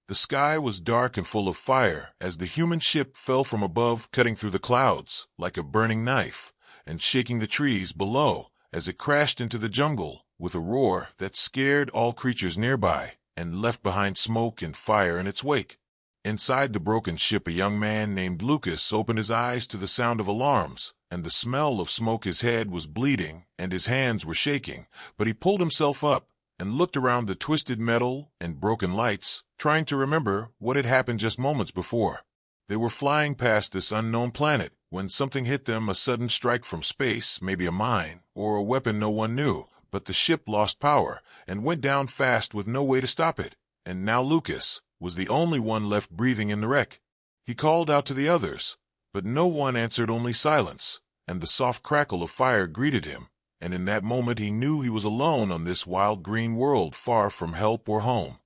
The sky was dark and full of fire as the human ship fell from above, cutting through the clouds like a burning knife, and shaking the trees below as it crashed into the jungle with a roar that scared all creatures nearby and left behind smoke and fire in its wake. Inside the broken ship, a young man named Lucas opened his eyes to the sound of alarms and the smell of smoke. His head was bleeding and his hands were shaking, but he pulled himself up and looked around the twisted metal and broken lights, trying to remember what had happened just moments before. They were flying past this unknown planet when something hit them, a sudden strike from space, maybe a mine or a weapon no one knew, but the ship lost power and went down fast with no way to stop it. And now Lucas was the only one left breathing in the wreck. He called out to the others, but no one answered, only silence, and the soft crackle of fire greeted him. And in that moment he knew he was alone on this wild green world, far from help or home.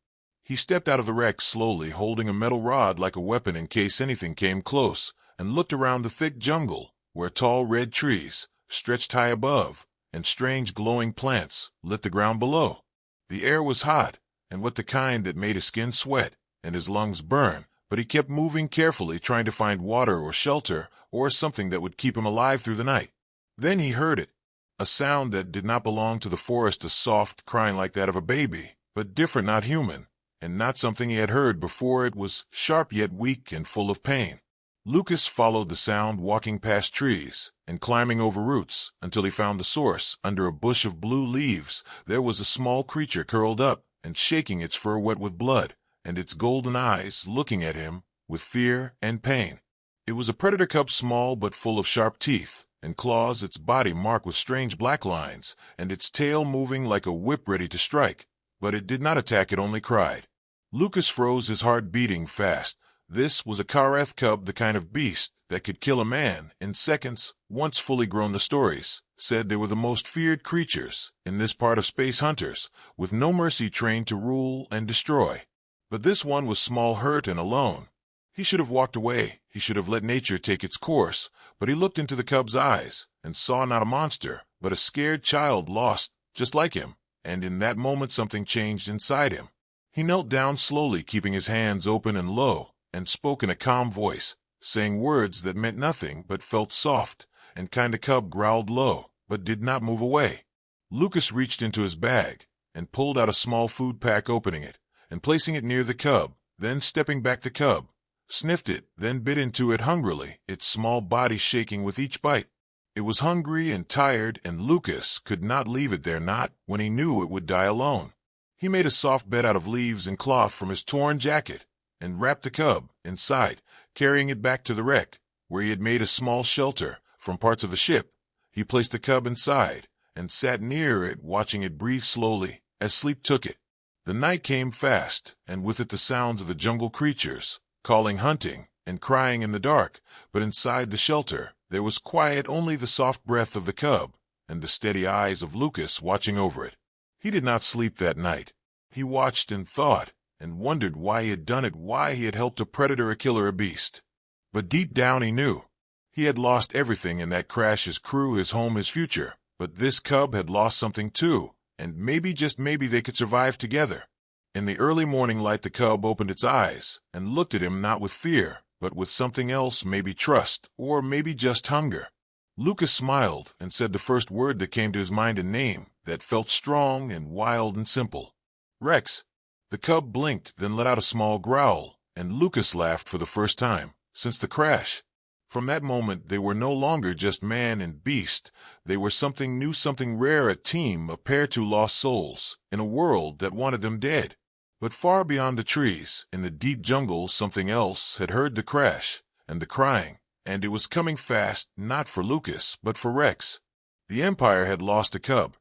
He stepped out of the wreck slowly, holding a metal rod like a weapon in case anything came close, and looked around the thick jungle, where tall red trees stretched high above, and strange glowing plants lit the ground below. The air was hot, and what the kind that made his skin sweat and his lungs burn, but he kept moving carefully, trying to find water or shelter or something that would keep him alive through the night. Then he heard it, a sound that did not belong to the forest, a soft crying like that of a baby, but different, not human, and not something he had heard before. It was sharp yet weak and full of pain. Lucas followed the sound, walking past trees and climbing over roots until he found the source. Under a bush of blue leaves there was a small creature curled up and shaking, its fur wet with blood, and its golden eyes looking at him with fear and pain. It was a predator cub, small but full of sharp teeth and claws, its body marked with strange black lines, and its tail moving like a whip ready to strike. But it did not attack, it only cried. Lucas froze, his heart beating fast. This was a Karath cub, the kind of beast that could kill a man in seconds. Once fully grown, the stories said they were the most feared creatures in this part of space, hunters with no mercy, trained to rule and destroy. But this one was small, hurt, and alone. He should have walked away. He should have let nature take its course. But he looked into the cub's eyes and saw not a monster, but a scared child, lost just like him. And in that moment something changed inside him. He knelt down slowly, keeping his hands open and low, and spoke in a calm voice, saying words that meant nothing but felt soft and kind. The cub growled low, but did not move away. Lucas reached into his bag and pulled out a small food pack, opening it and placing it near the cub, then stepping back. The cub sniffed it, then bit into it hungrily, its small body shaking with each bite. It was hungry and tired, and Lucas could not leave it there, not when he knew it would die alone. He made a soft bed out of leaves and cloth from his torn jacket and wrapped the cub inside, carrying it back to the wreck, where he had made a small shelter from parts of the ship. He placed the cub inside and sat near it, watching it breathe slowly as sleep took it. The night came fast, and with it the sounds of the jungle creatures calling, hunting, and crying in the dark. But inside the shelter there was quiet, only the soft breath of the cub and the steady eyes of Lucas watching over it. He did not sleep that night. He watched and thought and wondered why he had done it, why he had helped a predator, a killer, a beast. But deep down he knew he had lost everything in that crash: his crew, his home, his future. But this cub had lost something too, and maybe, just maybe, they could survive together. In the early morning light the cub opened its eyes and looked at him, not with fear, but with something else, maybe trust, or maybe just hunger. Lucas smiled and said the first word that came to his mind, a name that felt strong and wild and simple: Rex. The cub blinked, then let out a small growl, and Lucas laughed for the first time since the crash. From that moment they were no longer just man and beast. They were something new, something rare, a team, a pair, two lost souls in a world that wanted them dead. But far beyond the trees, in the deep jungle, something else had heard the crash and the crying, and it was coming fast, not for Lucas, but for Rex. The Empire had lost a cub,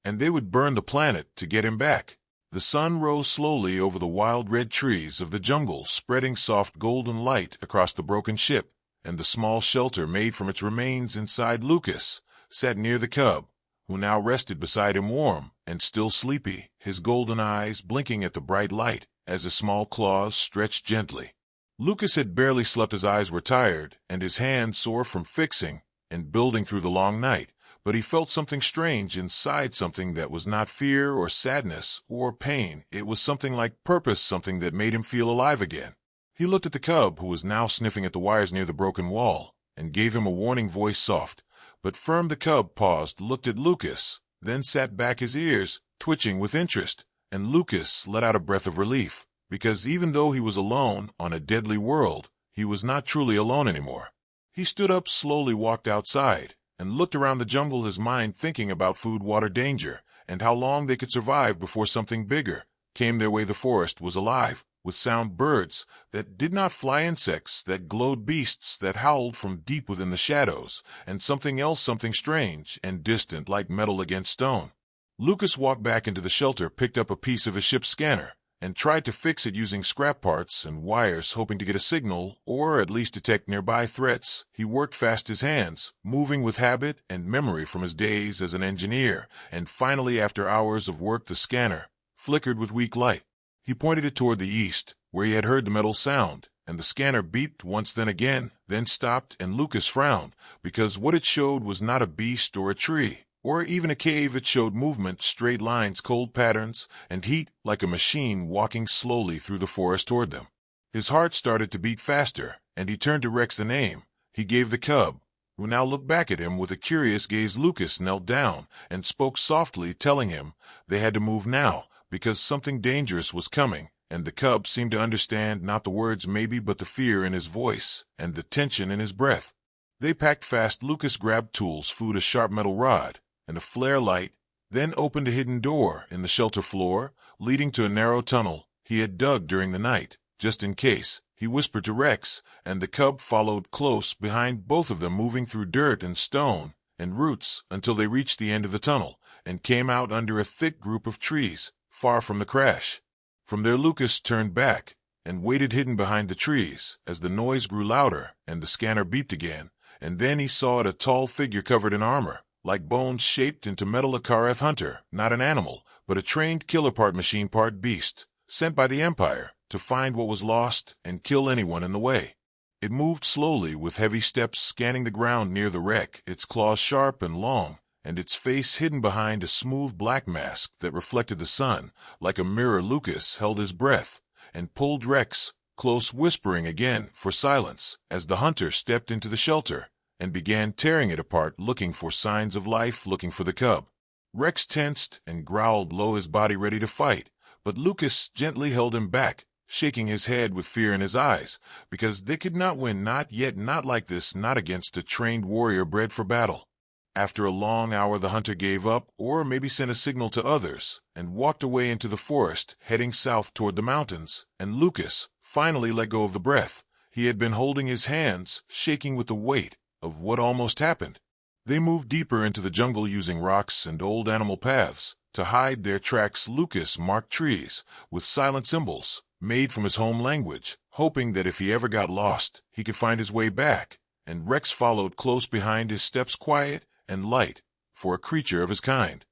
and they would burn the planet to get him back. The sun rose slowly over the wild red trees of the jungle, spreading soft golden light across the broken ship, and the small shelter made from its remains inside. Lucas sat near the cub, who now rested beside him, warm and still sleepy, his golden eyes blinking at the bright light as his small claws stretched gently. Lucas had barely slept. His eyes were tired and his hands sore from fixing and building through the long night, but he felt something strange inside, something that was not fear or sadness or pain. It was something like purpose, something that made him feel alive again. He looked at the cub, who was now sniffing at the wires near the broken wall, and gave him a warning voice, soft but firm. The cub paused, looked at Lucas, then sat back, his ears twitching with interest, and Lucas let out a breath of relief, because even though he was alone on a deadly world, he was not truly alone anymore. He stood up, slowly walked outside, and looked around the jungle, his mind thinking about food, water, danger, and how long they could survive before something bigger came their way. The forest was alive with sound, birds that did not fly, insects that glowed, beasts that howled from deep within the shadows, and something else, something strange and distant like metal against stone. Lucas walked back into the shelter, picked up a piece of his ship's scanner, and tried to fix it using scrap parts and wires, hoping to get a signal or at least detect nearby threats. He worked fast, his hands moving with habit and memory from his days as an engineer, and finally, after hours of work, the scanner flickered with weak light. He pointed it toward the east, where he had heard the metal sound, and the scanner beeped once, then again, then stopped, and Lucas frowned, because what it showed was not a beast or a tree, or even a cave. It showed movement, straight lines, cold patterns, and heat, like a machine walking slowly through the forest toward them. His heart started to beat faster, and he turned to Rex, the name he gave the cub, who now looked back at him with a curious gaze. Lucas knelt down and spoke softly, telling him they had to move now, because something dangerous was coming, and the cub seemed to understand, not the words maybe, but the fear in his voice and the tension in his breath. They packed fast. Lucas grabbed tools, food, a sharp metal rod, and a flare light, then opened a hidden door in the shelter floor, leading to a narrow tunnel he had dug during the night, just in case. He whispered to Rex, and the cub followed close behind, both of them moving through dirt and stone and roots until they reached the end of the tunnel and came out under a thick group of trees, far from the crash. From there, Lucas turned back and waited, hidden behind the trees, as the noise grew louder and the scanner beeped again, and then he saw it, a tall figure covered in armor, like bones shaped into metal, a Kareth hunter, not an animal, but a trained killer, part machine, part beast, sent by the Empire to find what was lost and kill anyone in the way. It moved slowly with heavy steps, scanning the ground near the wreck, its claws sharp and long, and its face hidden behind a smooth black mask that reflected the sun like a mirror. Lucas held his breath and pulled Rex close, whispering again for silence, as the hunter stepped into the shelter and began tearing it apart, looking for signs of life, looking for the cub. Rex tensed and growled low, his body ready to fight, but Lucas gently held him back, shaking his head with fear in his eyes, because they could not win, not yet, not like this, not against a trained warrior bred for battle. After a long hour, the hunter gave up, or maybe sent a signal to others, and walked away into the forest, heading south toward the mountains, and Lucas finally let go of the breath he had been holding, his hands shaking with the weight of what almost happened. They moved deeper into the jungle, using rocks and old animal paths to hide their tracks. Lucas marked trees with silent symbols made from his home language, hoping that if he ever got lost, he could find his way back, and Rex followed close behind, his steps quiet and light for a creature of his kind.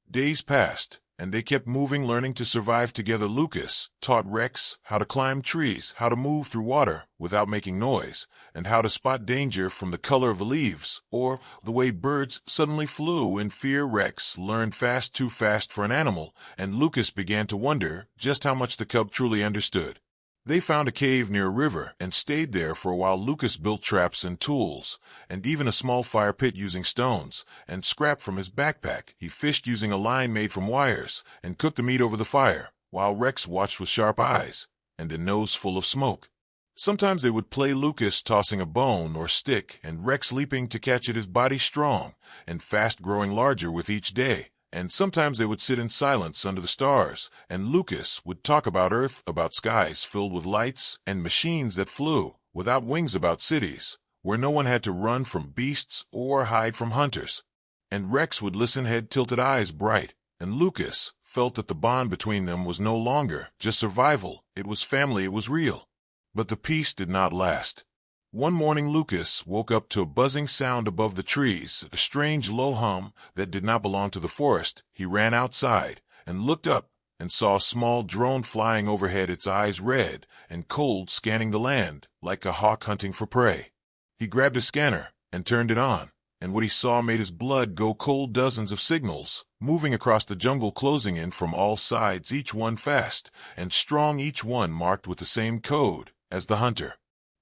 Days passed, and they kept moving, learning to survive together. Lucas taught Rex how to climb trees, how to move through water without making noise, and how to spot danger from the color of the leaves or the way birds suddenly flew in fear. Rex learned fast, too fast for an animal, and Lucas began to wonder just how much the cub truly understood. They found a cave near a river and stayed there for a while. Lucas built traps and tools, and even a small fire pit using stones and scrap from his backpack. He fished using a line made from wires and cooked the meat over the fire, while Rex watched with sharp eyes and a nose full of smoke. Sometimes they would play, Lucas tossing a bone or stick and Rex leaping to catch it, his body strong and fast, growing larger with each day. And sometimes they would sit in silence under the stars, and Lucas would talk about Earth, about skies filled with lights, and machines that flew without wings, about cities where no one had to run from beasts or hide from hunters. And Rex would listen, head tilted, eyes bright, and Lucas felt that the bond between them was no longer just survival, it was family, it was real. But the peace did not last. One morning, Lucas woke up to a buzzing sound above the trees, a strange low hum that did not belong to the forest. He ran outside and looked up and saw a small drone flying overhead, its eyes red and cold, scanning the land like a hawk hunting for prey. He grabbed a scanner and turned it on, and what he saw made his blood go cold. Dozens of signals, moving across the jungle, closing in from all sides, each one fast and strong, each one marked with the same code as the hunter.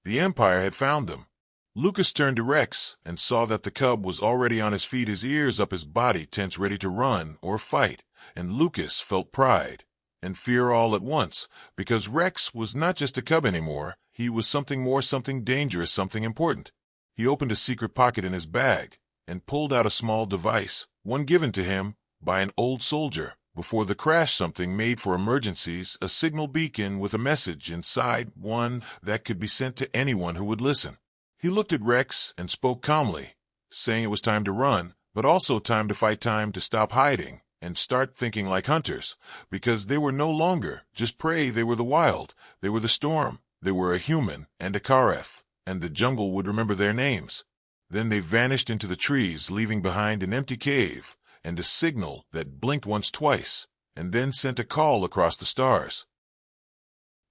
The Empire had found them. Lucas turned to Rex and saw that the cub was already on his feet, his ears up, his body tense, ready to run or fight, and Lucas felt pride and fear all at once, because Rex was not just a cub anymore. He was something more, something dangerous, something important. He opened a secret pocket in his bag and pulled out a small device, one given to him by an old soldier before the crash, something made for emergencies, a signal beacon with a message inside, one that could be sent to anyone who would listen. He looked at Rex and spoke calmly, saying it was time to run, but also time to fight, time to stop hiding and start thinking like hunters, because they were no longer just prey. They were the wild, they were the storm, they were a human and a Kareth, and the jungle would remember their names. Then they vanished into the trees, leaving behind an empty cave and a signal that blinked once, twice, and then sent a call across the stars.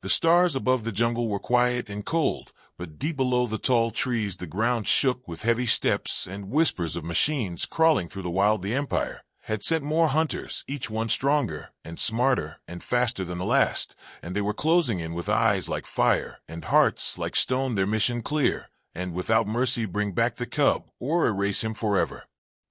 The stars above the jungle were quiet and cold, but deep below the tall trees the ground shook with heavy steps and whispers of machines crawling through the wild. The Empire had sent more hunters, each one stronger and smarter and faster than the last, and they were closing in with eyes like fire and hearts like stone, their mission clear, and without mercy bring back the cub or erase him forever.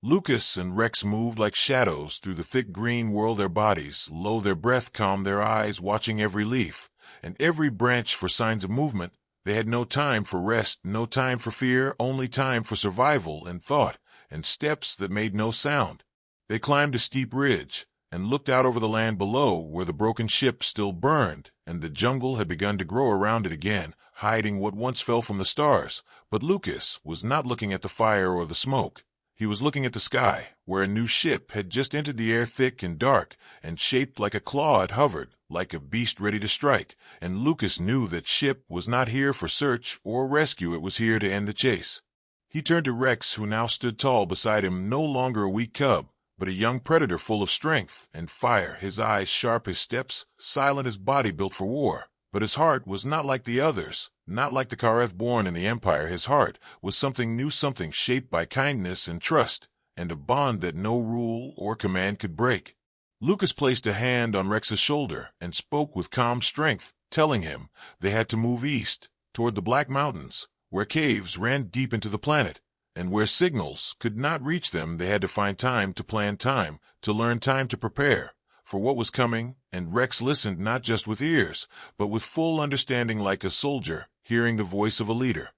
Lucas and Rex moved like shadows through the thick green world, their bodies low, their breath calm, their eyes watching every leaf and every branch for signs of movement. They had no time for rest, no time for fear, only time for survival and thought and steps that made no sound. They climbed a steep ridge and looked out over the land below, where the broken ship still burned and the jungle had begun to grow around it again, hiding what once fell from the stars. But Lucas was not looking at the fire or the smoke. He was looking at the sky, where a new ship had just entered the air, thick and dark and shaped like a claw. It hovered like a beast ready to strike, and Lucas knew that ship was not here for search or rescue. It was here to end the chase. He turned to Rex, who now stood tall beside him, no longer a weak cub, but a young predator full of strength and fire, his eyes sharp, his steps silent, his body built for war. But his heart was not like the others, not like the Kareth born in the Empire. His heart was something new, something shaped by kindness and trust, and a bond that no rule or command could break. Lucas placed a hand on Rex's shoulder and spoke with calm strength, telling him they had to move east, toward the Black Mountains, where caves ran deep into the planet, and where signals could not reach them. They had to find time to plan, time to learn, time to prepare for what was coming. And Rex listened, not just with ears, but with full understanding, like a soldier hearing the voice of a leader.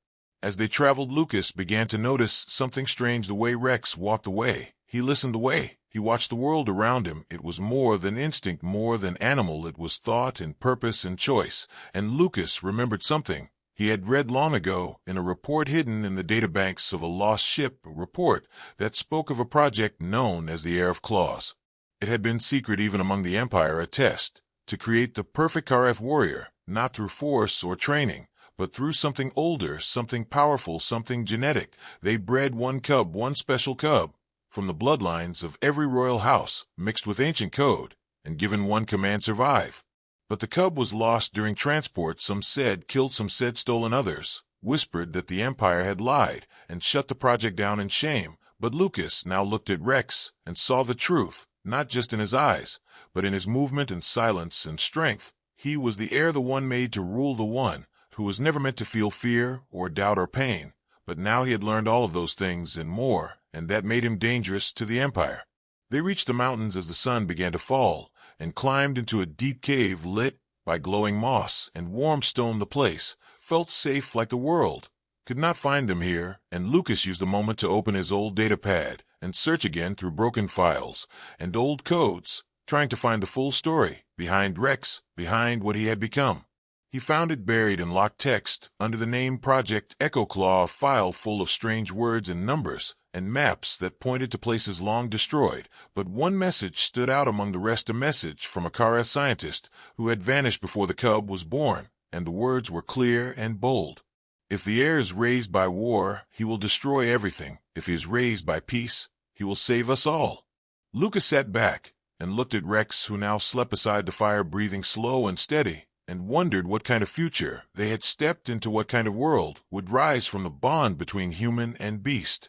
As they traveled, Lucas began to notice something strange. The way Rex walked away, he listened away. He watched the world around him. It was more than instinct, more than animal. It was thought and purpose and choice. And Lucas remembered something he had read long ago in a report hidden in the databanks of a lost ship, a report that spoke of a project known as the Heir of Claws. It had been secret even among the Empire, a test to create the perfect Kareth warrior, not through force or training, but through something older, something powerful, something genetic. They bred one cub, one special cub, from the bloodlines of every royal house, mixed with ancient code, and given one command: survive. But the cub was lost during transport. Some said killed, some said stolen, others whispered that the Empire had lied and shut the project down in shame. But Lucas now looked at Rex and saw the truth, not just in his eyes, but in his movement and silence and strength. He was the heir, the one made to rule, the one who was never meant to feel fear or doubt or pain. But now he had learned all of those things and more, and that made him dangerous to the Empire. They reached the mountains as the sun began to fall, and climbed into a deep cave lit by glowing moss and warm stone. The place felt safe, like the world could not find them here, and Lucas used a moment to open his old data pad and search again through broken files and old codes, trying to find the full story behind Rex, behind what he had become. He found it buried in locked text under the name Project Echo Claw, a file full of strange words and numbers and maps that pointed to places long destroyed. But one message stood out among the rest, a message from a Kareth scientist who had vanished before the cub was born, and the words were clear and bold. If the heir is raised by war, he will destroy everything. If he is raised by peace, he will save us all. Lucas sat back and looked at Rex, who now slept beside the fire, breathing slow and steady, and wondered what kind of future they had stepped into, what kind of world would rise from the bond between human and beast.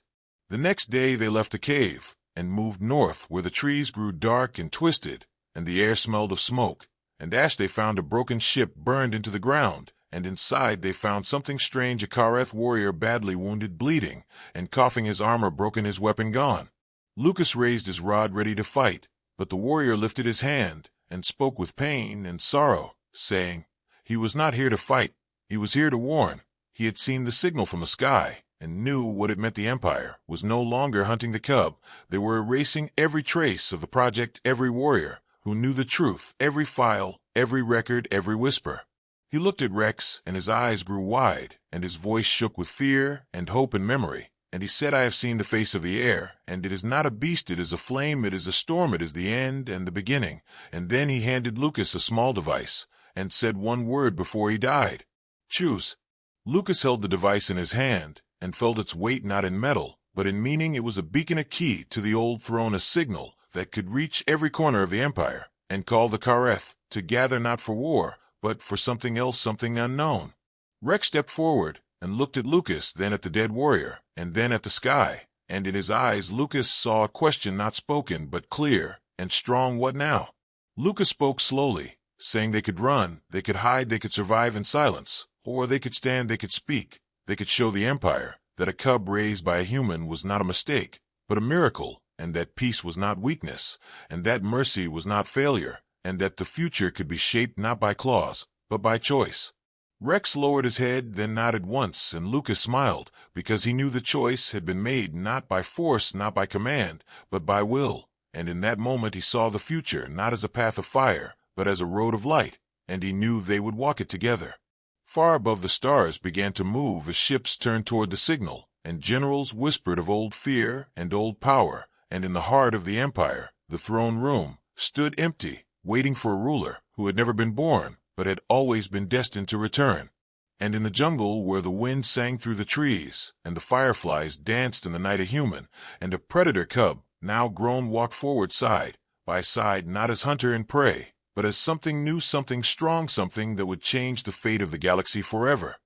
The next day they left the cave and moved north where the trees grew dark and twisted, and the air smelled of smoke and ash. They found a broken ship burned into the ground, and inside they found something strange, a Kareth warrior badly wounded, bleeding, and coughing, his armor broken, his weapon gone. Lucas raised his rod ready to fight, but the warrior lifted his hand and spoke with pain and sorrow, saying, he was not here to fight, he was here to warn. He had seen the signal from the sky and knew what it meant. The Empire was no longer hunting the cub. They were erasing every trace of the project, every warrior who knew the truth, every file, every record, every whisper. He looked at Rex, and his eyes grew wide, and his voice shook with fear and hope and memory. And he said, I have seen the face of the air, and it is not a beast, it is a flame, it is a storm, it is the end and the beginning. And then he handed Lucas a small device, and said one word before he died. Choose. Lucas held the device in his hand, and felt its weight not in metal, but in meaning. It was a beacon, a key to the old throne, a signal that could reach every corner of the Empire, and call the Kareth to gather, not for war, but for something else, something unknown. Rex stepped forward and looked at Lucas, then at the dead warrior, and then at the sky, and in his eyes Lucas saw a question, not spoken, but clear and strong. What now? Lucas spoke slowly, saying they could run, they could hide, they could survive in silence, or they could stand, they could speak, they could show the Empire that a cub raised by a human was not a mistake, but a miracle, and that peace was not weakness, and that mercy was not failure, and that the future could be shaped not by claws, but by choice. Rex lowered his head, then nodded once, and Lucas smiled, because he knew the choice had been made not by force, not by command, but by will. And in that moment he saw the future not as a path of fire, but as a road of light, and he knew they would walk it together. Far above, the stars began to move as ships turned toward the signal, and generals whispered of old fear and old power, and in the heart of the Empire, the throne room stood empty, waiting for a ruler who had never been born, but had always been destined to return. And in the jungle, where the wind sang through the trees, and the fireflies danced in the night, a human and a predator cub, now grown, walked forward side by side, not as hunter and prey, but as something new, something strong, something that would change the fate of the galaxy forever.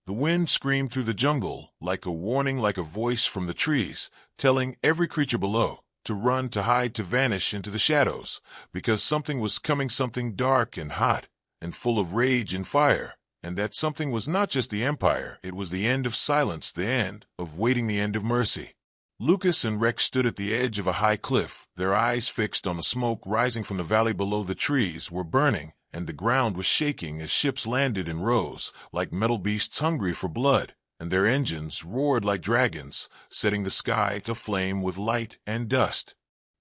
The wind screamed through the jungle, like a warning, like a voice from the trees, telling every creature below to run, to hide, to vanish into the shadows, because something was coming, something dark and hot, and full of rage and fire, and that something was not just the Empire, it was the end of silence, the end of waiting, the end of mercy. Lucas and Rex stood at the edge of a high cliff, their eyes fixed on the smoke rising from the valley below. The trees were burning, and the ground was shaking as ships landed in rows, like metal beasts hungry for blood, and their engines roared like dragons, setting the sky aflame with light and dust.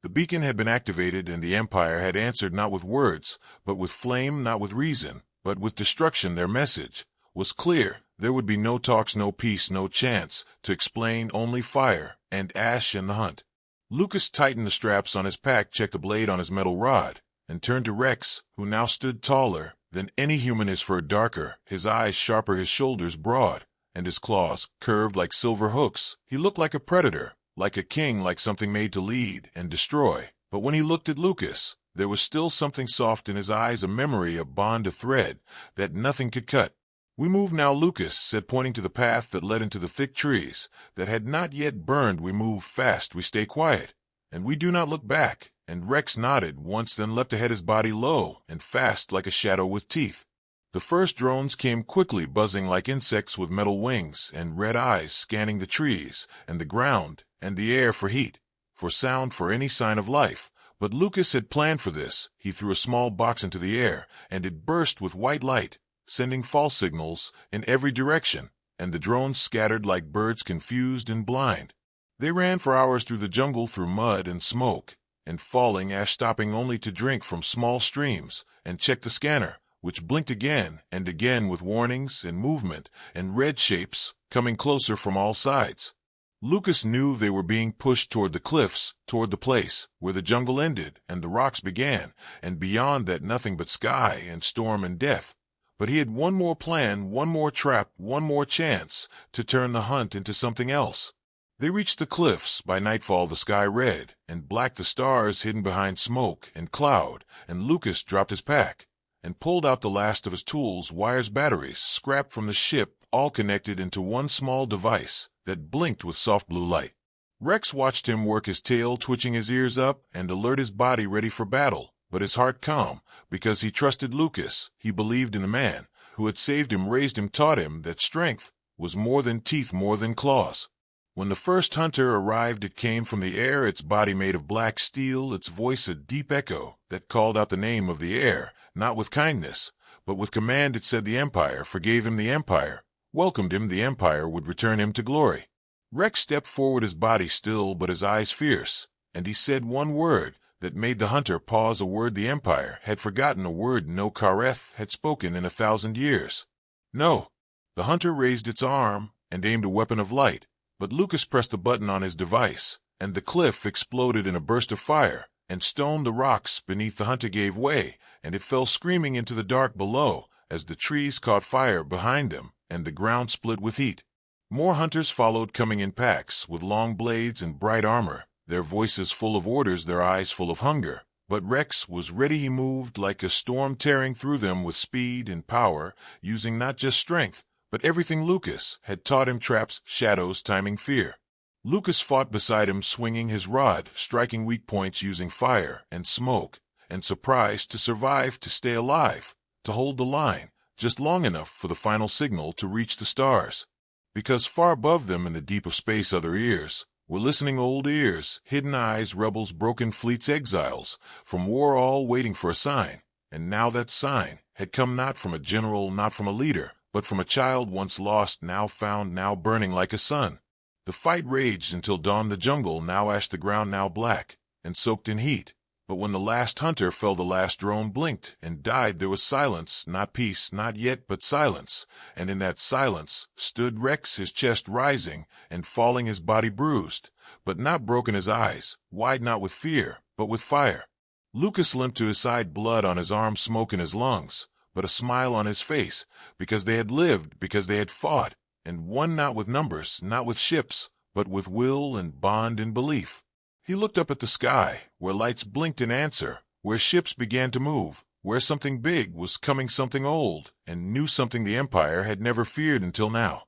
The beacon had been activated, and the Empire had answered, not with words, but with flame, not with reason, but with destruction. Their message was clear. There would be no talks, no peace, no chance to explain, only fire and ash and the hunt. Lucas tightened the straps on his pack, checked the blade on his metal rod, and turned to Rex, who now stood taller than any human, his fur darker, his eyes sharper, his shoulders broad, and his claws curved like silver hooks. He looked like a predator, like a king, like something made to lead and destroy. But when he looked at Lucas, there was still something soft in his eyes, a memory, a bond, a thread that nothing could cut. We move now, Lucas said, pointing to the path that led into the thick trees that had not yet burned. We move fast, we stay quiet, and we do not look back. And Rex nodded once, then leapt ahead, his body low and fast like a shadow with teeth. The first drones came quickly, buzzing like insects with metal wings and red eyes, scanning the trees and the ground and the air for heat, for sound, for any sign of life. But Lucas had planned for this. He threw a small box into the air, and it burst with white light, sending false signals in every direction, and the drones scattered like birds, confused and blind. They ran for hours through the jungle, through mud and smoke and falling ash, stopping only to drink from small streams and check the scanner, which blinked again and again with warnings and movement and red shapes coming closer from all sides. Lucas knew they were being pushed toward the cliffs, toward the place where the jungle ended and the rocks began, and beyond that nothing but sky and storm and death. But he had one more plan, one more trap, one more chance to turn the hunt into something else. They reached the cliffs. By nightfall the sky red and black, the stars hidden behind smoke and cloud, and Lucas dropped his pack and pulled out the last of his tools, wires, batteries, scrapped from the ship, all connected into one small device that blinked with soft blue light. Rex watched him work his tail, twitching his ears up and alert his body ready for battle, but his heart calm, because he trusted Lucas. He believed in the man who had saved him, raised him, taught him that strength was more than teeth, more than claws. When the first hunter arrived, it came from the air, its body made of black steel, its voice a deep echo that called out the name of the air, not with kindness, but with command. It said the Empire forgave him, the Empire welcomed him, the Empire would return him to glory. Rex stepped forward, his body still but his eyes fierce, and he said one word that made the hunter pause, a word the Empire had forgotten, a word no Kareth had spoken in 1,000 years. No. The hunter raised its arm and aimed a weapon of light, but Lucas pressed a button on his device, and the cliff exploded in a burst of fire and stone. The rocks beneath the hunter gave way, and it fell screaming into the dark below as the trees caught fire behind them and the ground split with heat. More hunters followed, coming in packs with long blades and bright armor, their voices full of orders, their eyes full of hunger. But Rex was ready. He moved like a storm, tearing through them with speed and power, using not just strength, but everything Lucas had taught him: traps, shadows, timing, fear. Lucas fought beside him, swinging his rod, striking weak points, using fire and smoke and surprise to survive, to stay alive, to hold the line just long enough for the final signal to reach the stars. Because far above them in the deep of space, other ears were listening, old ears, hidden eyes, rebels, broken fleets, exiles from war, all waiting for a sign. And now that sign had come, not from a general, not from a leader, but from a child once lost, now found, now burning like a sun. The fight raged until dawn, the jungle now ash, the ground now black and soaked in heat. But when the last hunter fell, the last drone blinked and died, there was silence, not peace, not yet, but silence. And in that silence stood Rex, his chest rising and falling, his body bruised, but not broken, his eyes wide, not with fear, but with fire. Lucas limped to his side, blood on his arm, smoke in his lungs, but a smile on his face, because they had lived, because they had fought, and won, not with numbers, not with ships, but with will and bond and belief. He looked up at the sky, where lights blinked in answer, where ships began to move, where something big was coming, something old and new, something the Empire had never feared until now.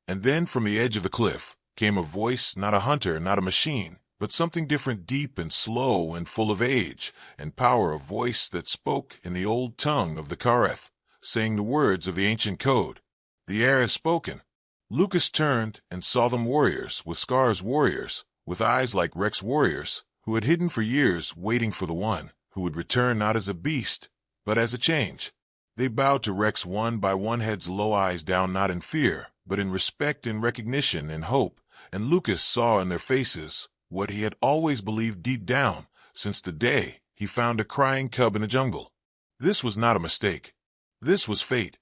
And then from the edge of the cliff came a voice, not a hunter, not a machine, but something different, deep and slow and full of age and power, a voice that spoke in the old tongue of the Kareth, saying the words of the ancient code. The air has spoken. Lucas turned and saw them, warriors with scars, warriors with eyes like Rex, warriors who had hidden for years, waiting for the one who would return, not as a beast, but as a change. They bowed to Rex one by one, heads low, eyes down, not in fear, but in respect, in recognition, in hope. And Lucas saw in their faces what he had always believed deep down, since the day he found a crying cub in a jungle. This was not a mistake. This was fate.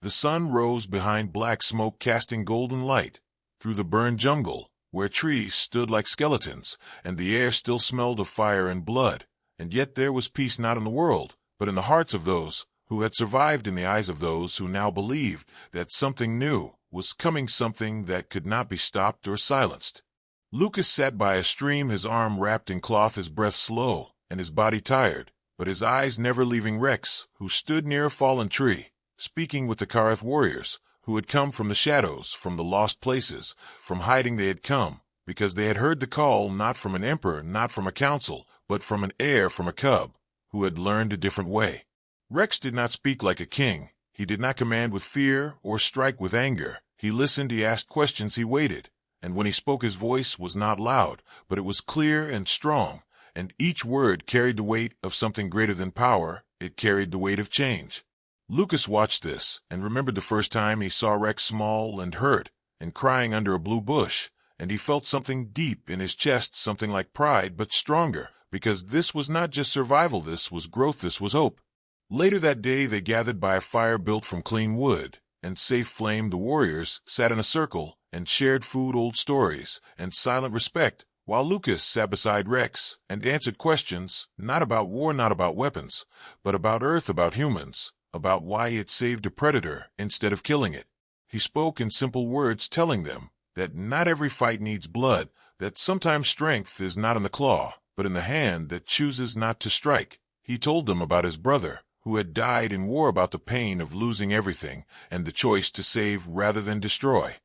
The sun rose behind black smoke, casting golden light through the burned jungle, where trees stood like skeletons, and the air still smelled of fire and blood. And yet there was peace, not in the world, but in the hearts of those who had survived, in the eyes of those who now believed that something new was coming, something that could not be stopped or silenced. Lucas sat by a stream, his arm wrapped in cloth, his breath slow and his body tired, but his eyes never leaving Rex, who stood near a fallen tree, speaking with the Kareth warriors, who had come from the shadows, from the lost places, from hiding. They had come because they had heard the call, not from an emperor, not from a council, but from an heir, from a cub who had learned a different way. Rex did not speak like a king. He did not command with fear or strike with anger. He listened, he asked questions, he waited. And when he spoke, his voice was not loud, but it was clear and strong, and each word carried the weight of something greater than power. It carried the weight of change. Lucas watched this and remembered the first time he saw Rex, small and hurt and crying under a blue bush, and he felt something deep in his chest, something like pride, but stronger, because this was not just survival, this was growth, this was hope. Later that day they gathered by a fire built from clean wood and safe flame. The warriors sat in a circle and shared food, old stories, and silent respect, while Lucas sat beside Rex and answered questions, not about war, not about weapons, but about Earth, about humans, about why it saved a predator instead of killing it. He spoke in simple words, telling them that not every fight needs blood, that sometimes strength is not in the claw, but in the hand that chooses not to strike. He told them about his brother, who had died in war, about the pain of losing everything and the choice to save rather than destroy.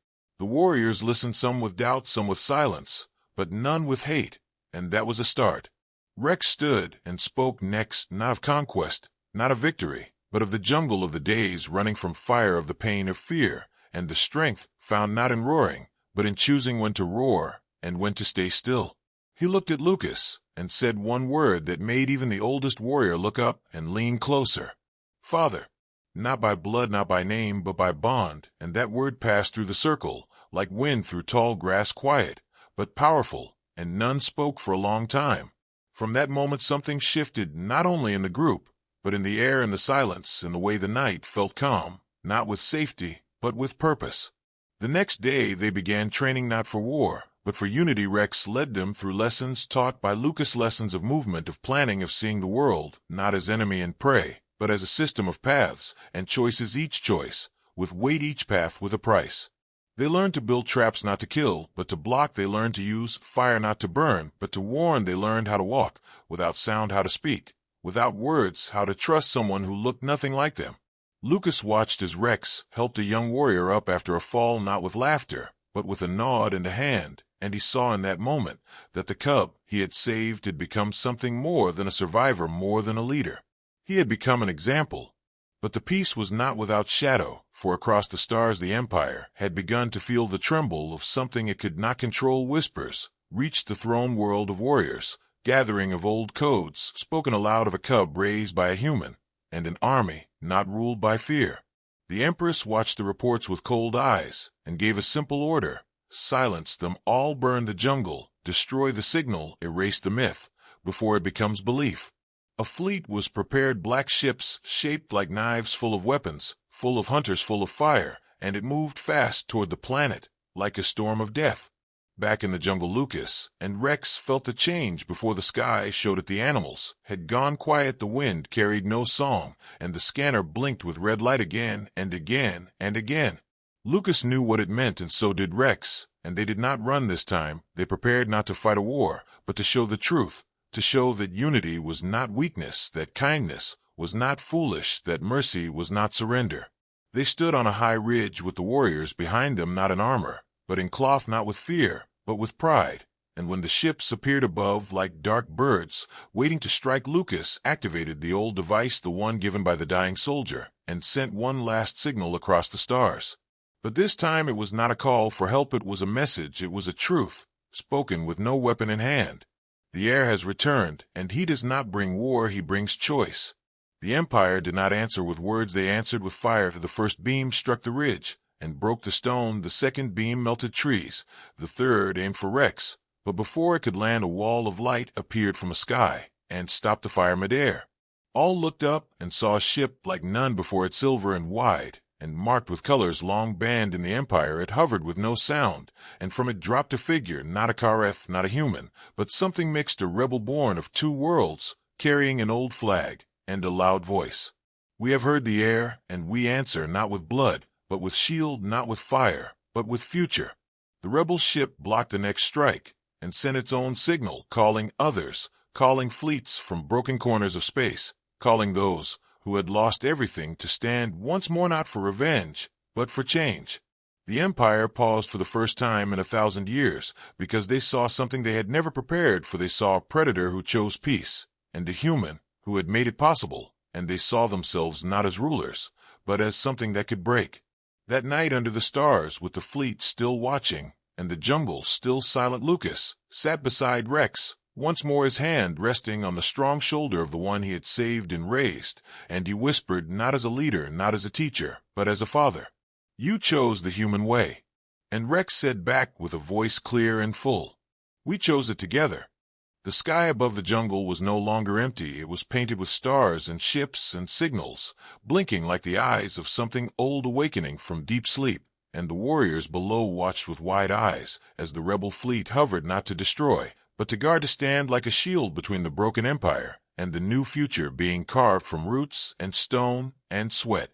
The warriors listened, some with doubt, some with silence, but none with hate, and that was a start. Rex stood and spoke next, not of conquest, not of victory, but of the jungle of the days, running from fire, of the pain of fear, and the strength found not in roaring, but in choosing when to roar and when to stay still. He looked at Lucas and said one word that made even the oldest warrior look up and lean closer. Father. Not by blood, not by name, but by bond, and that word passed through the circle, like wind through tall grass, quiet, but powerful, and none spoke for a long time. From that moment something shifted, not only in the group, but in the air, in the silence, in the way the night felt calm, not with safety, but with purpose. The next day they began training not for war, but for unity. Rex led them through lessons taught by Lucas, lessons of movement, of planning, of seeing the world, not as enemy and prey, but as a system of paths and choices, each choice with weight, each path with a price. They learned to build traps, not to kill, but to block. They learned to use fire, not to burn, but to warn. They learned how to walk without sound, how to speak without words, how to trust someone who looked nothing like them. Lucas watched as Rex helped a young warrior up after a fall, not with laughter, but with a nod and a hand, and he saw in that moment that the cub he had saved had become something more than a survivor, more than a leader. He had become an example. But the peace was not without shadow, for across the stars the Empire had begun to feel the tremble of something it could not control. Whispers reached the throne world of warriors, gathering of old codes, spoken aloud, of a cub raised by a human, and an army not ruled by fear. The Empress watched the reports with cold eyes, and gave a simple order: silence them all, burn the jungle, destroy the signal, erase the myth, before it becomes belief. A fleet was prepared, black ships shaped like knives, full of weapons, full of hunters, full of fire, and it moved fast toward the planet, like a storm of death. Back in the jungle, Lucas and Rex felt the change before the sky showed it. The animals had gone quiet, the wind carried no song, and the scanner blinked with red light again and again and again. Lucas knew what it meant, and so did Rex, and they did not run this time. They prepared not to fight a war, but to show the truth. To show that unity was not weakness, that kindness was not foolish, that mercy was not surrender. They stood on a high ridge with the warriors behind them, not in armor, but in cloth, not with fear, but with pride. And when the ships appeared above like dark birds, waiting to strike, Lucas activated the old device, the one given by the dying soldier, and sent one last signal across the stars. But this time it was not a call for help, it was a message, it was a truth, spoken with no weapon in hand. The heir has returned, and he does not bring war, he brings choice. The Empire did not answer with words, they answered with fire. The first beam struck the ridge and broke the stone, the second beam melted trees, the third aimed for Rex, but before it could land, a wall of light appeared from a sky and stopped the fire midair. All looked up and saw a ship like none before it, silver and wide, and marked with colors long banned in the Empire. It hovered with no sound, and from it dropped a figure, not a Kareth, not a human, but something mixed, a rebel born of two worlds, carrying an old flag and a loud voice. We have heard the air, and we answer, not with blood, but with shield, not with fire, but with future. The rebel ship blocked the next strike, and sent its own signal, calling others, calling fleets from broken corners of space, calling those who had lost everything to stand once more, not for revenge, but for change. The Empire paused for the first time in 1,000 years, because they saw something they had never prepared for. They saw a predator who chose peace, and a human who had made it possible, and they saw themselves not as rulers, but as something that could break. That night under the stars, with the fleet still watching, and the jungle still silent, Lucas sat beside Rex, once more his hand resting on the strong shoulder of the one he had saved and raised, and he whispered, not as a leader, not as a teacher, but as a father, "You chose the human way." And Rex said back with a voice clear and full, "We chose it together." The sky above the jungle was no longer empty, it was painted with stars and ships and signals, blinking like the eyes of something old awakening from deep sleep, and the warriors below watched with wide eyes as the rebel fleet hovered, not to destroy, but to guard, to stand like a shield between the broken empire and the new future being carved from roots and stone and sweat.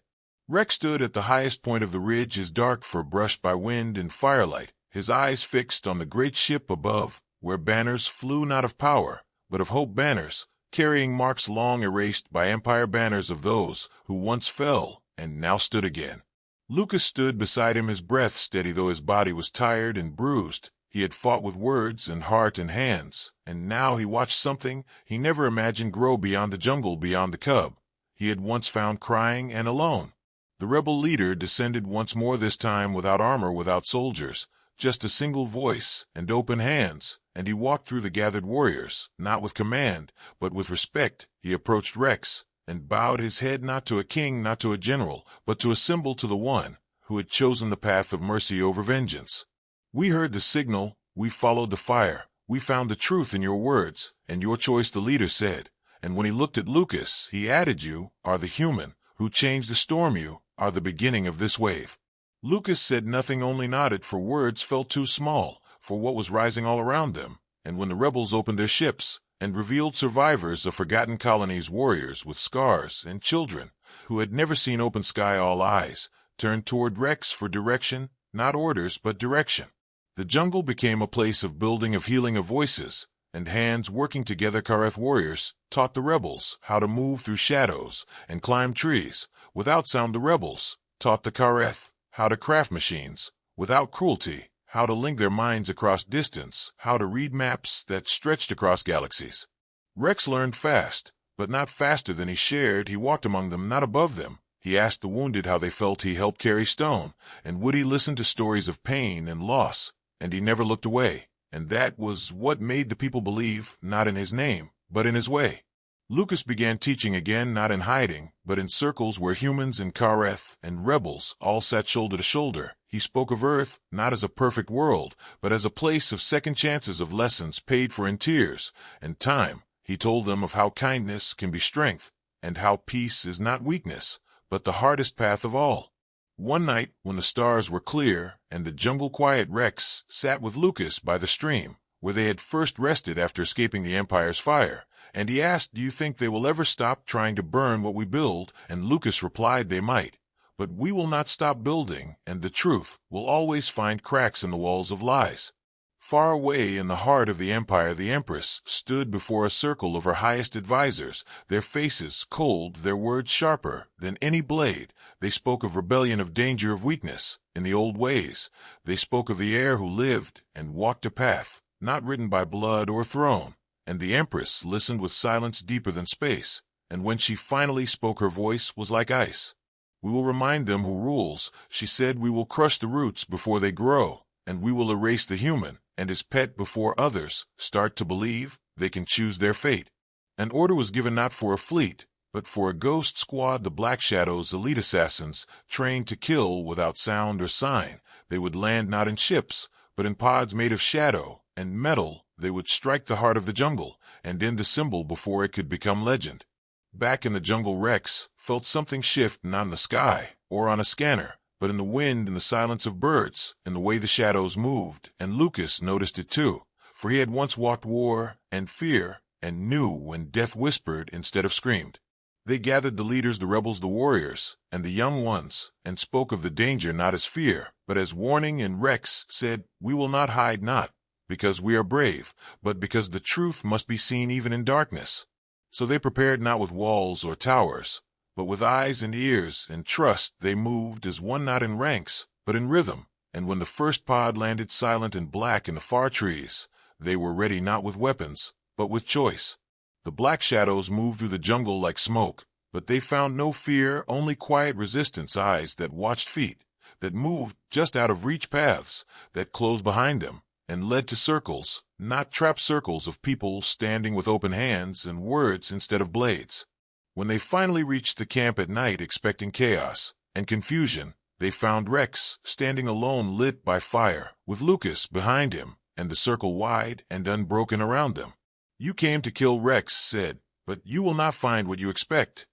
Rex stood at the highest point of the ridge, his dark fur brushed by wind and firelight, his eyes fixed on the great ship above, where banners flew not of power, but of hope, banners carrying marks long erased by empire, banners of those who once fell and now stood again. Lucas stood beside him, his breath steady though his body was tired and bruised. He had fought with words and heart and hands, and now he watched something he never imagined grow beyond the jungle, beyond the cub he had once found crying and alone. The rebel leader descended once more, this time without armor, without soldiers, just a single voice and open hands, and he walked through the gathered warriors, not with command, but with respect. He approached Rex, and bowed his head, not to a king, not to a general, but to a symbol, to the one who had chosen the path of mercy over vengeance. "We heard the signal, we followed the fire, we found the truth in your words, and your choice," the leader said. And when he looked at Lucas, he added, "You are the human who changed the storm, you are the beginning of this wave." Lucas said nothing, only nodded, for words felt too small for what was rising all around them. And when the rebels opened their ships and revealed survivors of forgotten colonies, warriors with scars and children who had never seen open sky, all eyes turned toward Rex for direction, not orders, but direction. The jungle became a place of building, of healing, of voices and hands working together. Kareth warriors taught the rebels how to move through shadows and climb trees without sound. The rebels taught the Kareth how to craft machines without cruelty, how to link their minds across distance, how to read maps that stretched across galaxies. Rex learned fast, but not faster than he shared. He walked among them, not above them. He asked the wounded how they felt. He helped carry stone, and Woody listened to stories of pain and loss, and he never looked away. And that was what made the people believe, not in his name, but in his way. Lucas began teaching again, not in hiding, but in circles where humans and Kareth and rebels all sat shoulder to shoulder. He spoke of Earth, not as a perfect world, but as a place of second chances, of lessons paid for in tears and time. He told them of how kindness can be strength, and how peace is not weakness, but the hardest path of all. One night, when the stars were clear and the jungle quiet, Rex sat with Lucas by the stream, where they had first rested after escaping the Empire's fire, and he asked, "Do you think they will ever stop trying to burn what we build?" And Lucas replied, "They might, but we will not stop building, and the truth will always find cracks in the walls of lies." Far away in the heart of the Empire, the Empress stood before a circle of her highest advisors, their faces cold, their words sharper than any blade. They spoke of rebellion, of danger, of weakness in the old ways. They spoke of the heir who lived and walked a path not written by blood or throne. And the Empress listened with silence deeper than space, and when she finally spoke, her voice was like ice. "We will remind them who rules," she said. "We will crush the roots before they grow, and we will erase the human and his pet before others start to believe they can choose their fate." An order was given, not for a fleet, but for a ghost squad, the Black Shadow's elite assassins, trained to kill without sound or sign. They would land not in ships, but in pods made of shadow and metal. They would strike the heart of the jungle and end the symbol before it could become legend. Back in the jungle, Rex felt something shift, not in the sky or on a scanner, but in the wind, in the silence of birds, in the way the shadows moved. And Lucas noticed it too, for he had once walked war and fear and knew when death whispered instead of screamed. They gathered the leaders, the rebels, the warriors, and the young ones, and spoke of the danger not as fear, but as warning. And Rex said, "We will not hide, not because we are brave, but because the truth must be seen even in darkness." So they prepared, not with walls or towers, but with eyes and ears and trust. They moved as one, not in ranks, but in rhythm. And when the first pod landed silent and black in the far trees, they were ready, not with weapons, but with choice. The Black Shadows moved through the jungle like smoke, but they found no fear, only quiet resistance. Eyes that watched, feet that moved just out of reach, paths that closed behind them and led to circles, not trapped circles, of people standing with open hands and words instead of blades. When they finally reached the camp at night, expecting chaos and confusion, they found Rex standing alone, lit by fire, with Lucas behind him, and the circle wide and unbroken around them. "You came to kill," Rex said, "but you will not find what you expect."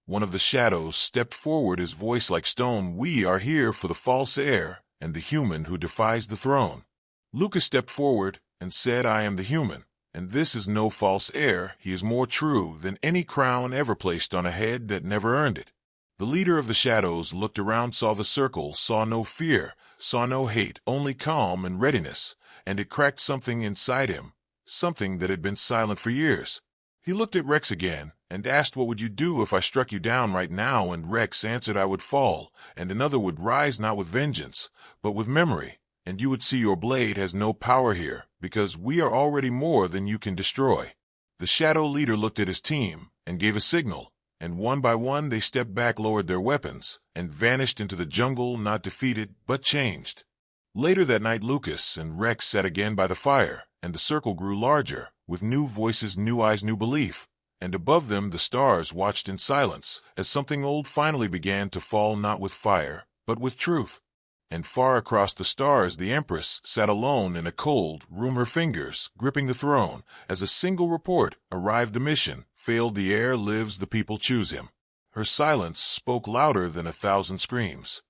One of the shadows stepped forward, his voice like stone. "We are here for the false heir and the human who defies the throne." Lucas stepped forward and said, "I am the human, and this is no false heir. He is more true than any crown ever placed on a head that never earned it." The leader of the shadows looked around, saw the circle, saw no fear, saw no hate, only calm and readiness, and it cracked something inside him, something that had been silent for years. He looked at Rex again and asked, "What would you do if I struck you down right now?" And Rex answered, "I would fall, and another would rise not with vengeance, but with memory, and you would see your blade has no power here, because we are already more than you can destroy." The Shadow Leader looked at his team and gave a signal, and one by one they stepped back, lowered their weapons, and vanished into the jungle, not defeated, but changed. Later that night, Lucas and Rex sat again by the fire, and the circle grew larger, with new voices, new eyes, new belief, and above them the stars watched in silence as something old finally began to fall, not with fire, but with truth. And far across the stars the Empress sat alone in a cold room, her fingers gripping the throne, as a single report arrived: the mission failed, the heir lives, the people choose him. Her silence spoke louder than 1,000 screams.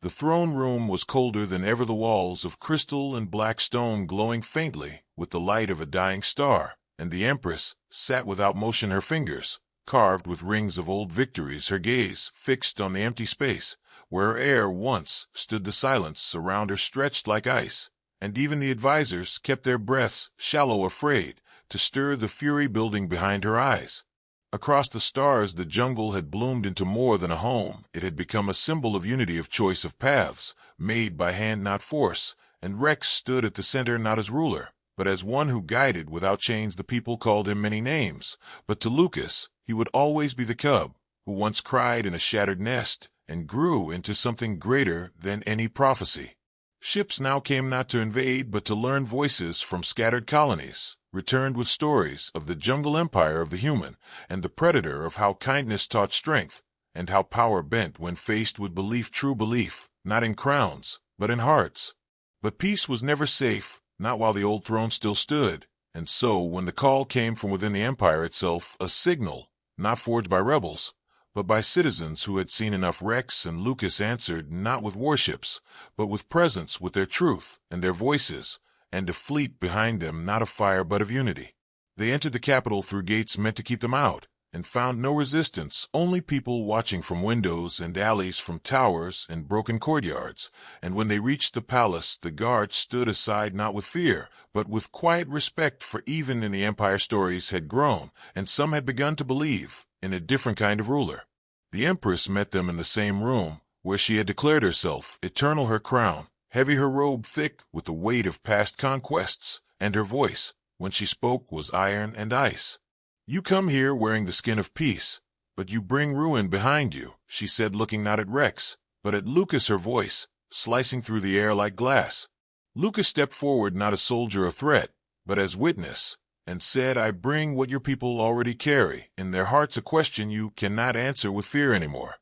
The throne room was colder than ever, the walls of crystal and black stone glowing faintly with the light of a dying star, and the Empress sat without motion, her fingers carved with rings of old victories, her gaze fixed on the empty space where her heir once stood. The silence around her stretched like ice, and even the advisors kept their breaths shallow, afraid to stir the fury building behind her eyes. Across the stars the jungle had bloomed into more than a home. It had become a symbol of unity, of choice, of paths made by hand, not force, and Rex stood at the center, not as ruler, but as one who guided without chains. The people called him many names, but to Lucas he would always be the cub who once cried in a shattered nest and grew into something greater than any prophecy. Ships now came not to invade, but to learn. Voices from scattered colonies returned with stories of the jungle empire of the human and the predator, of how kindness taught strength and how power bent when faced with belief, true belief, not in crowns, but in hearts. But peace was never safe, not while the old throne still stood, and so when the call came from within the empire itself, a signal, not forged by rebels, but by citizens who had seen enough, Rex and Lucas answered, not with warships, but with presence, with their truth and their voices, and a fleet behind them, not of fire but of unity. They entered the capital through gates meant to keep them out, and found no resistance, only people watching from windows and alleys, from towers and broken courtyards. And when they reached the palace, the guards stood aside, not with fear, but with quiet respect, for even in the empire stories had grown, and some had begun to believe in a different kind of ruler. The Empress met them in the same room, where she had declared herself eternal, her crown heavy, her robe thick with the weight of past conquests, and her voice, when she spoke, was iron and ice. "You come here wearing the skin of peace, but you bring ruin behind you," she said, looking not at Rex, but at Lucas, her voice slicing through the air like glass. Lucas stepped forward, not as soldier or threat, but as witness, and said, "I bring what your people already carry in their hearts, a question you cannot answer with fear anymore."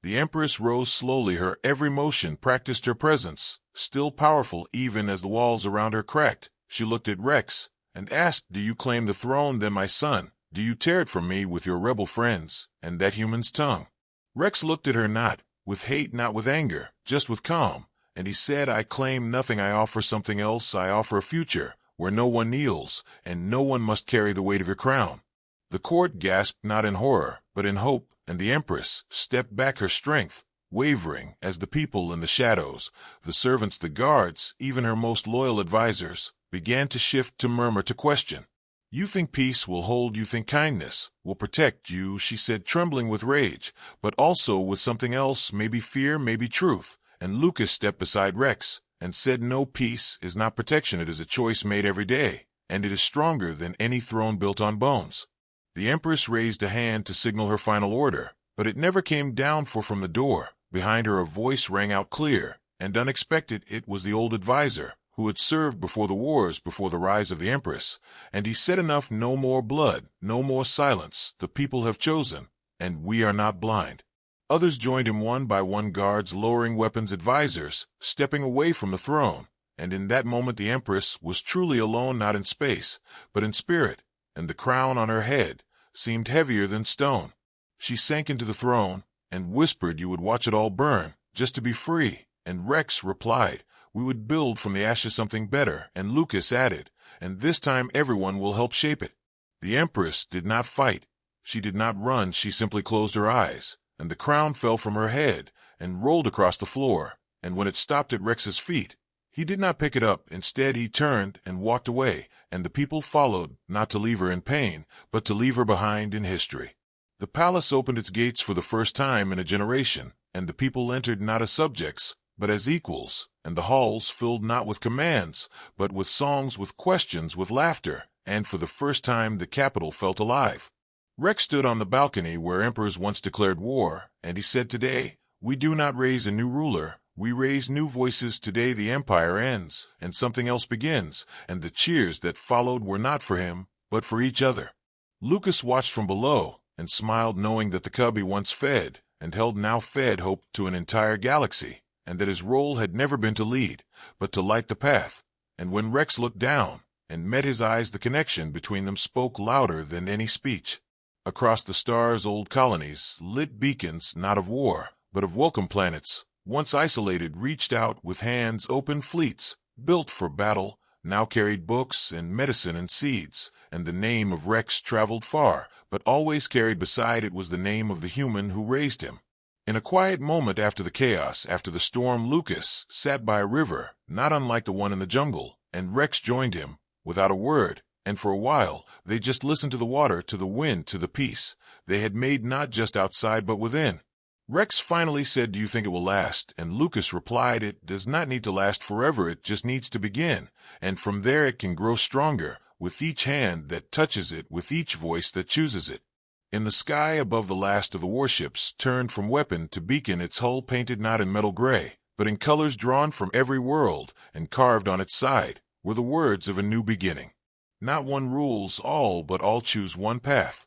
The Empress rose slowly, her every motion practiced, her presence still powerful even as the walls around her cracked. She looked at Rex and asked, "Do you claim the throne, then, my son? Do you tear it from me with your rebel friends and that human's tongue?" Rex looked at her, not with hate, not with anger, just with calm, and he said, "I claim nothing, I offer something else. I offer a future where no one kneels and no one must carry the weight of your crown." The court gasped, not in horror, but in hope, and the Empress stepped back, her strength wavering as the people in the shadows, the servants, the guards, even her most loyal advisors, began to shift, to murmur, to question. "You think peace will hold, you think kindness will protect you," she said, trembling with rage, but also with something else, maybe fear, maybe truth. And Lucas stepped beside Rex and said, "No, peace is not protection, it is a choice made every day, and it is stronger than any throne built on bones." The Empress raised a hand to signal her final order, but it never came down, for from the door behind her a voice rang out clear and unexpected. It was the old advisor who had served before the wars, before the rise of the Empress, and he said, "Enough, no more blood, no more silence. The people have chosen, and we are not blind." Others joined him, one by one, guards lowering weapons, advisors stepping away from the throne, and in that moment the Empress was truly alone, not in space, but in spirit, and the crown on her head seemed heavier than stone. She sank into the throne and whispered, "You would watch it all burn, just to be free." And Rex replied, "We would build from the ashes something better." And Lucas added, "And this time everyone will help shape it." The Empress did not fight. She did not run. She simply closed her eyes, and the crown fell from her head and rolled across the floor. And when it stopped at Rex's feet, He did not pick it up. Instead, he turned and walked away, and the people followed, not to leave her in pain, but to leave her behind in history. The palace opened its gates for the first time in a generation, and the people entered not as subjects, but as equals, and the halls filled not with commands, but with songs, with questions, with laughter, and for the first time the capital felt alive. Rex stood on the balcony where emperors once declared war, and he said, "Today, we do not raise a new ruler, we raise new voices. Today the empire ends, and something else begins," and the cheers that followed were not for him, but for each other. Lucas watched from below, and smiled, knowing that the cub he once fed, and held now fed hope to an entire galaxy, and that his role had never been to lead, but to light the path. And when Rex looked down, and met his eyes, the connection between them spoke louder than any speech. Across the stars, old colonies, lit beacons not of war, but of welcome planets, once isolated, reached out with hands open. Fleets, built for battle, now carried books and medicine and seeds, and the name of Rex traveled far, but always carried beside it was the name of the human who raised him. In a quiet moment after the chaos, after the storm, Lucas sat by a river, not unlike the one in the jungle, and Rex joined him, without a word, and for a while they just listened to the water, to the wind, to the peace they had made not just outside but within. Rex finally said, "Do you think it will last?" And Lucas replied, "It does not need to last forever, it just needs to begin, and from there it can grow stronger, with each hand that touches it, with each voice that chooses it." In the sky above, the last of the warships turned from weapon to beacon, its hull painted not in metal gray, but in colors drawn from every world, and carved on its side were the words of a new beginning. Not one rules all, but all choose one path.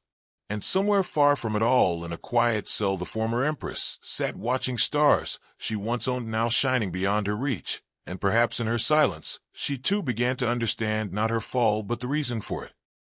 And somewhere far from it all, in a quiet cell, the former empress sat watching stars she once owned, now shining beyond her reach, and perhaps in her silence she too began to understand not her fall but the reason for it.